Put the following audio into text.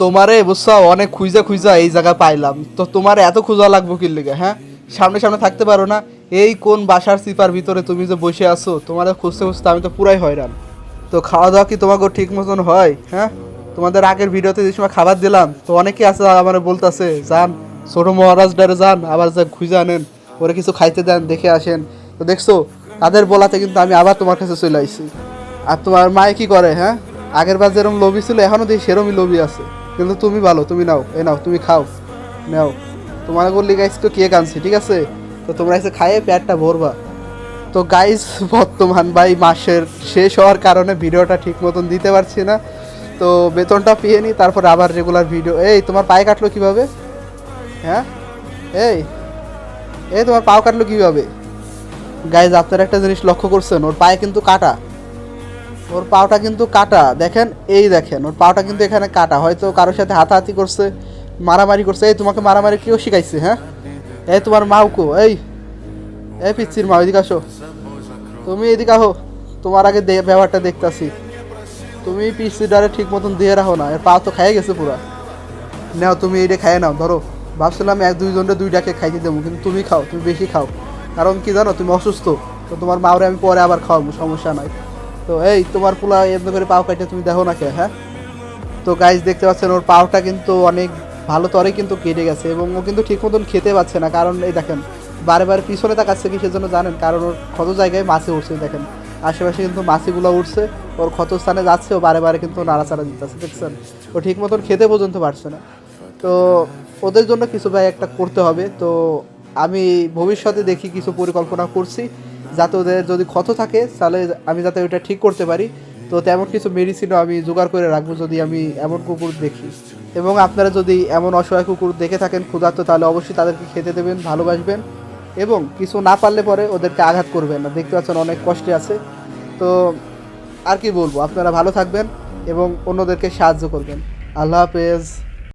তোমারে বুঝছো অনেক খুঁজা খুঁজা এই জায়গা পাইলাম, তো তোমার এত খুঁজা লাগবো কি লিগে? হ্যাঁ, সামনে সামনে থাকতে পারো না? এই কোন বাসার চিপার ভিতরে তুমি যে বসে আছো, তোমার খুঁজতে খুঁজতে আমি তো পুরাই হয়রান। তো খাওয়া দাওয়া কি তোমাকে ঠিক মতন হয়? হ্যাঁ, তোমাদের আগের ভিডিওতে যে সময় খাবার দিলাম, তো অনেকে আছে আমার বলতেছে যান ছোট মহারাজ ডারে যান, আবার যা খুঁজে আনেন, ওরে কিছু খাইতে দেন, দেখে আসেন। তো দেখছো, তাদের বলাতে কিন্তু আমি আবার তোমার কাছে চলে আইছি। আর তোমার মায়ে কি করে? হ্যাঁ, আগের বার যেরকম লোভী ছিল এখনও দেখি সেরকমই লোভী আছে। কিন্তু তুমি ভালো, তুমি নাও, এ নাও তুমি খাও, নাও। তোমার বললি গাইস তো কেক আনছি, ঠিক আছে? তো তোমরা এসে খাইয়ে পেটটা ভরবা। তো গাইস, বর্তমান ভাই মাসের শেষ হওয়ার কারণে ভিডিওটা ঠিক মতন দিতে পারছি না। তো বেতনটা পেয়ে নিই, তারপর আবার রেগুলার ভিডিও। এই তোমার পায়ে কাটলো কিভাবে? হ্যাঁ, এই এই তোমার পাও কাটলো কিভাবে? গাইজ, আপনারা একটা জিনিস লক্ষ্য করছেন, ওর পায়ে কিন্তু কাটা, ওর পাওটা কিন্তু কাটা, দেখেন, এই দেখেন ওর পাওটা কিন্তু এখানে কাটা। হয়তো কারোর সাথে হাতাহাতি করছে, মারামারি করছে। এই তোমাকে মারামারি কেউ শিখাইছে? হ্যাঁ, এই তোমার মাউকো, এই পিচ্ছির মা, এদিকে আসো, তুমি এদিকে আহো, তোমার আগে ব্যবহারটা দেখতাছি। তুমি পিচ্ছিটারে ঠিক মতন দিয়ে রাখো না, এর পা তো খাইয়ে গেছে পুরা। নাও তুমি এইটা খাইয়ে নাও, ধরো। ভাবছিলাম এক দুইজনটা দুইটাকে খাইতে দেবো, কিন্তু তুমি খাও, তুমি বেশি খাও। কারণ কি জানো, তুমি অসুস্থ। তো তোমার মাওরে আমি পরে আবার খাওয়াবো, সমস্যা নাই। তো এই তোমার পোলা এমনি করে পাও কাটে তুমি দেখো না কে? হ্যাঁ, তো গাইজ দেখতে পাচ্ছেন ওর পাওটা কিন্তু অনেক ভালো তরে কিন্তু কেটে গেছে, এবং ও কিন্তু ঠিক মতন খেতে পাচ্ছে না। কারণ এই দেখেন, বারে বারে পিছনে তাকাচ্ছে কি সেজন্য জানেন? কারণ ওর ক্ষত জায়গায় মাছি উঠছে, দেখেন আশেপাশে কিন্তু মাছিগুলো উঠছে, ওর ক্ষত স্থানে যাচ্ছে, ও বারে বারে কিন্তু নাড়াচাড়া দিতেছে, দেখছেন? ও ঠিক মতন খেতে পর্যন্ত পারছে না। তো ওদের জন্য কিছু ভাই একটা করতে হবে। তো আমি ভবিষ্যতে দেখি কিছু পরিকল্পনা করছি, যাতে ওদের যদি ক্ষত থাকে তাহলে আমি যাতে ওইটা ঠিক করতে পারি। তো তেমন কিছু মেডিসিনও আমি জোগাড় করে রাখবো যদি আমি এমন কুকুর দেখি। এবং আপনারা যদি এমন অসহায় কুকুর দেখে থাকেন ক্ষুধার্ত, তাহলে অবশ্যই তাদেরকে খেতে দেবেন, ভালোবাসবেন, এবং কিছু না পারলে পরে ওদেরকে আঘাত করবেন না। দেখতে পাচ্ছেন অনেক কষ্টে আছে। তো আর কি বলবো, আপনারা ভালো থাকবেন এবং অন্যদেরকে সাহায্য করবেন। আল্লাহ হাফেজ।